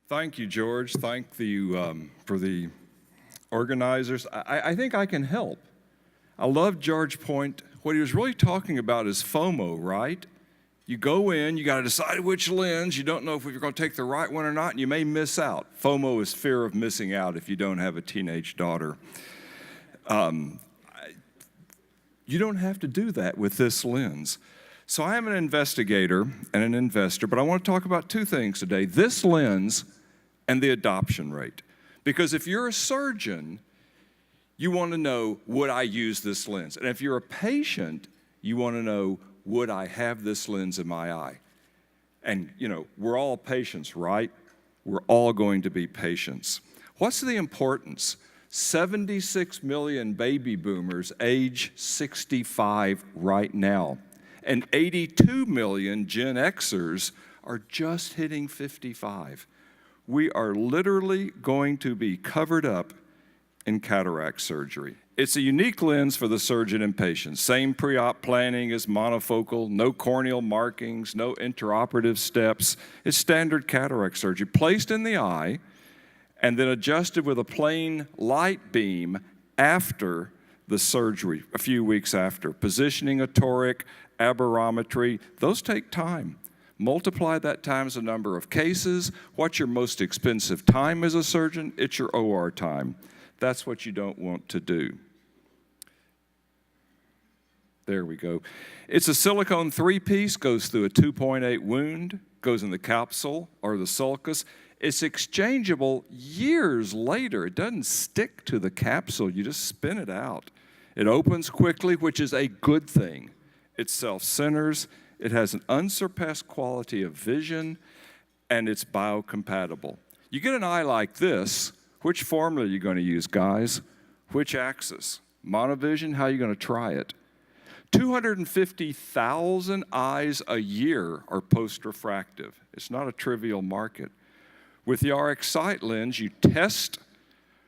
Thank you, George. Thank you for the organizers. I think I can help. I love George's point. What he was really talking about is FOMO, right? You go in, you got to decide which lens. You don't know if you're going to take the right one or not, and you may miss out. FOMO is fear of missing out if you don't have a teenage daughter. You don't have to do that with this lens. So I am an investigator and an investor, but I want to talk about two things today, this lens and the adoption rate. Because if you're a surgeon, you want to know, would I use this lens? And if you're a patient, you want to know, would I have this lens in my eye? And, you know, we're all patients, right? We're all going to be patients. What's the importance? 76 million baby boomers age 65 right now. And 82 million Gen Xers are just hitting 55. We are literally going to be covered up in cataract surgery. It's a unique lens for the surgeon and patient. Same pre-op planning as monofocal, no corneal markings, no intraoperative steps. It's standard cataract surgery, placed in the eye and then adjusted with a plain light beam after the surgery, a few weeks after. Positioning a toric, aberrometry, those take time. Multiply that times the number of cases. What's your most expensive time as a surgeon? It's your OR time. That's what you don't want to do. There we go. It's a silicone three-piece, goes through a 2.8 wound, goes in the capsule or the sulcus. It's exchangeable years later. It doesn't stick to the capsule. You just spin it out. It opens quickly, which is a good thing. It self-centers. It has an unsurpassed quality of vision, and it's biocompatible. You get an eye like this, which formula are you going to use, guys? Which axis? Monovision, how are you going to try it? 250,000 eyes a year are post-refractive. It's not a trivial market. With the RxSight lens, you test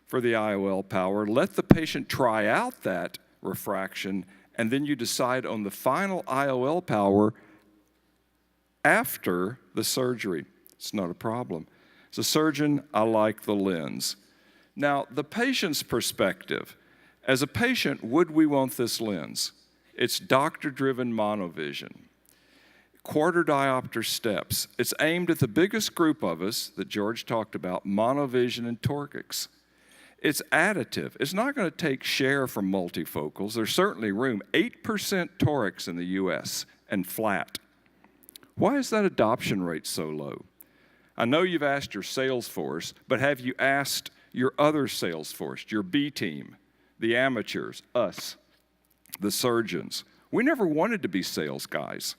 for the IOL power, let the patient try out that refraction, and then you decide on the final IOL power after the surgery. It's not a problem. As a surgeon, I like the lens. Now, the patient's perspective. As a patient, would we want this lens? It's doctor-driven monovision. Quarter diopter steps. It's aimed at the biggest group of us that George talked about, monovision and torics. It's additive. It's not going to take share from multifocals. There's certainly room. 8% torics in the US and flat. Why is that adoption rate so low? I know you've asked your sales force, but have you asked your other sales force, your B team, the amateurs, us, the surgeons? We never wanted to be sales guys.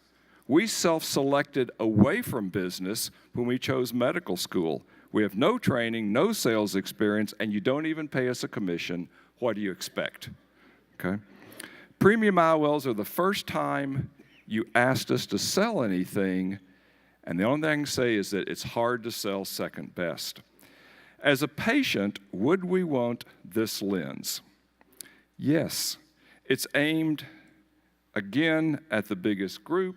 We self-selected away from business when we chose medical school. We have no training, no sales experience, and you don't even pay us a commission. What do you expect? Okay? Premium IOLs are the first time you asked us to sell anything, and the only thing I can say is that it's hard to sell second best. As a patient, would we want this lens? Yes. It's aimed, again, at the biggest group,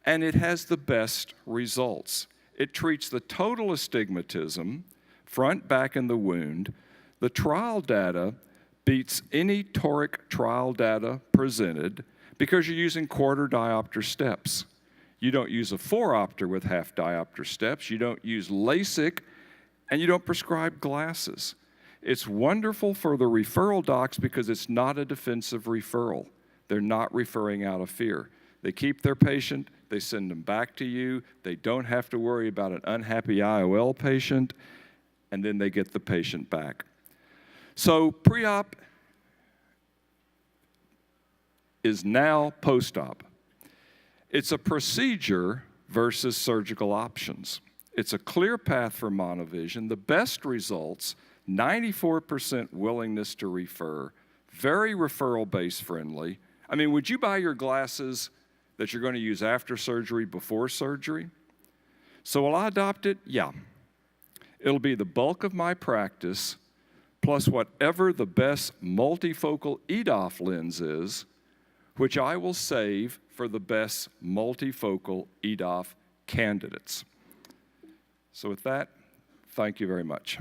and it has the best results. It treats the total astigmatism, front, back, and the wound. The trial data beats any toric trial data presented because you're using quarter diopter steps. You don't use a 4-opter with half diopter steps. You don't use LASIK, and you don't prescribe glasses. It's wonderful for the referral docs because it's not a defensive referral. They're not referring out of fear. They keep their patient, they send them back to you, they don't have to worry about an unhappy IOL patient, and then they get the patient back. So pre-op is now post-op. It's a procedure versus surgical options. It's a clear path for monovision, the best results, 94% willingness to refer, very referral-based friendly. I mean, would you buy your glasses that you're going to use after surgery, before surgery? So will I adopt it? Yeah. It'll be the bulk of my practice, plus whatever the best multifocal EDOF lens is, which I will save for the best multifocal EDOF candidates. So with that, Thank you very much.